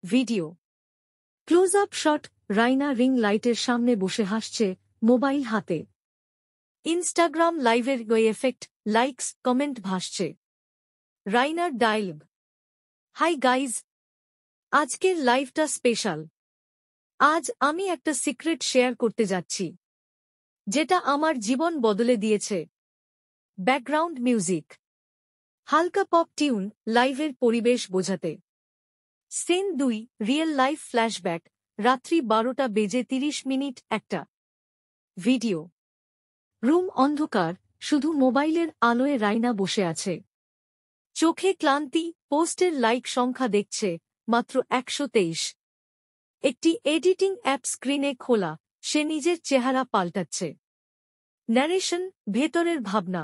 Video close up shot. Raina ring লাইটের সামনে বসে হাসছে, মোবাইল হাতে। ইনস্টাগ্রাম লাইভের এফেক্ট, লাইকস, কমেন্ট ভাসছে। রাইনার ডায়ালগ। হাই গাইজ, আজকের লাইভটা স্পেশাল। আজ আমি একটা সিক্রেট শেয়ার করতে যাচ্ছি, যেটা আমার জীবন বদলে দিয়েছে। ব্যাকগ্রাউন্ড মিউজিক, হালকা পপ টিউন, লাইভের পরিবেশ বোঝাতে। Scene 2, real life flashback. রাত্রি 12:30 একটা। ভিডিও রুম অন্ধকার, শুধু মোবাইলের আলোয় রাইনা বসে আছে। চোখে ক্লান্তি, পোস্টের লাইক সংখ্যা দেখছে মাত্র 123। একটি এডিটিং অ্যাপ স্ক্রিনে খোলা, সে নিজের চেহারা পাল্টাচ্ছে। ন্যারেশন, ভেতরের ভাবনা।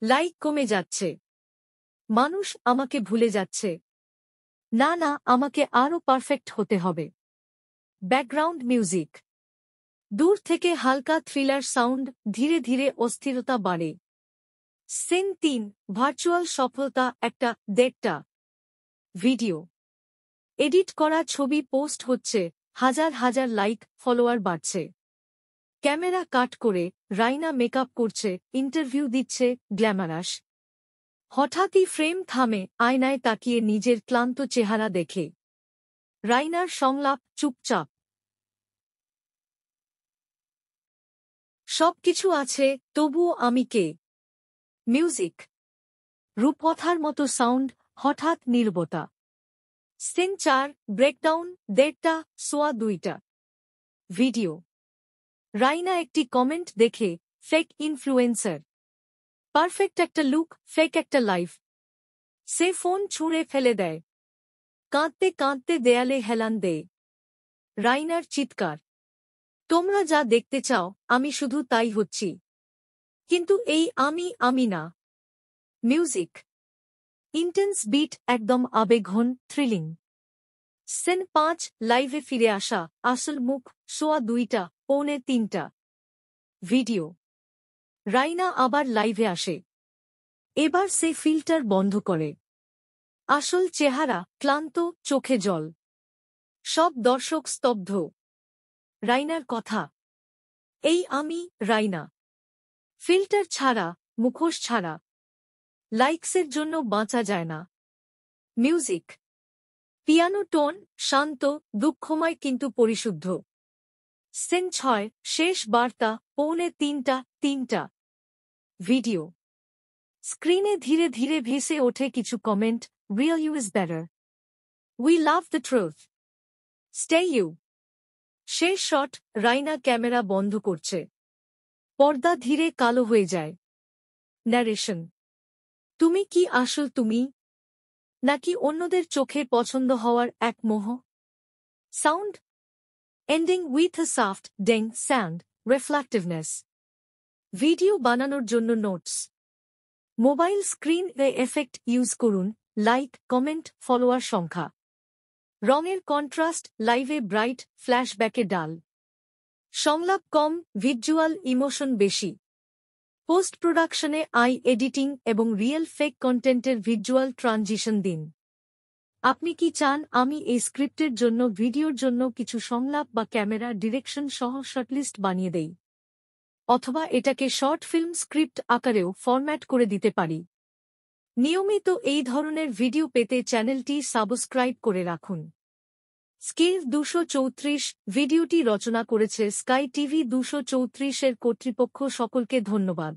লাইক কমে যাচ্ছে। মানুষ আমাকে ভুলে যাচ্ছে। না না, আমাকে আরও পারফেক্ট হতে হবে। ব্যাকগ্রাউন্ড মিউজিক, দূর থেকে হালকা থ্রিলার সাউন্ড, ধীরে ধীরে অস্থিরতা বাড়ে। সিন 3, ভার্চুয়াল সফলতা, 1:30। ভিডিও এডিট করা ছবি পোস্ট হচ্ছে, হাজার হাজার লাইক, ফলোয়ার বাড়ছে। ক্যামেরা কাট করে রাইনা মেকআপ করছে, ইন্টারভিউ দিচ্ছে, গ্ল্যামারাস। হঠাৎই ফ্রেম থামে, আয়নায় তাকিয়ে নিজের ক্লান্ত চেহারা দেখে। রাইনার সংলাপ, চুপচাপ। সবকিছু আছে, তবুও আমি কে? মিউজিক, রূপকথার মতো সাউন্ড, হঠাৎ নীরবতা। Scene 4, breakdown, 1:30-2:00। ভিডিও রাইনা একটি কমেন্ট দেখে, ফেক ইনফ্লুয়েন্সার। পারফেক্ট একটা লুক, ফেক একটা লাইফ। সে ফোন ছুঁড়ে ফেলে দেয়। কাঁদতে কাঁদতে দেয়ালে হেলান দেয়। রাইনার চিৎকার, তোমরা যা দেখতে চাও, আমি শুধু তাই হচ্ছি। কিন্তু এই আমি না। মিউজিক, ইন্টেন্স বিট, একদম আবেগঘন, থ্রিলিং। সিন 5, লাইভে ফিরে আসা, আসল মুখ, 2:15-3:00। ভিডিও রাইনা আবার লাইভে আসে। এবার সে ফিল্টার বন্ধ করে। আসল চেহারা, ক্লান্ত, চোখে জল। সব দর্শক স্তব্ধ। রাইনার কথা, এই আমি, রাইনা। ফিল্টার ছাড়া, মুখোশ ছাড়া। লাইকসের জন্য বাঁচা যায় না। মিউজিক, পিয়ানো টোন, শান্ত, দুঃখময় কিন্তু পরিশুদ্ধ। সিন 6, শেষ বার্তা, 2:45-3:00। ভিডিও স্ক্রিনে ধীরে ধীরে ভেসে ওঠে কিছু comment. Real you is better. We love the truth. Stay you. শেষ শট, রাইনা ক্যামেরা বন্ধ করছে। পর্দা ধীরে কালো হয়ে যায়। ন্যারেশন, তুমি কি আসল তুমি, নাকি অন্যদের চোখে পছন্দ হওয়ার এক মোহ? Sound ending with a soft ding sound, reflectiveness. Video বানানোর জন্য notes. Mobile screen effect use করুন, লাইক, কমেন্ট, ফলোয়ার সংখ্যা। রঙের কন্ট্রাস্ট, লাইভে ব্রাইট, ফ্ল্যাশব্যাকে ডাল। সংলাপ কম, ভিজুয়াল ইমোশন বেশি। পোস্ট প্রোডাকশনে আই এডিটিং এবং রিয়েল ফেক কন্টেন্টের ভিজুয়াল ট্রানজিশন দিন। আপনি কি চান আমি এই স্ক্রিপ্টের জন্য, ভিডিওর জন্য কিছু সংলাপ বা ক্যামেরা ডিরেকশন সহ শর্টলিস্ট বানিয়ে দেই? অথবা এটাকে শর্ট ফিল্ম স্ক্রিপ্ট আকারেও ফরম্যাট করে দিতে পারি? নিয়মিত এই ধরনের ভিডিও পেতে চ্যানেলটি সাবস্ক্রাইব করে রাখুন। স্কিল 234, ভিডিওটি রচনা করেছে স্কাই টিভি 234 এর কর্তৃপক্ষ। সকলকে ধন্যবাদ।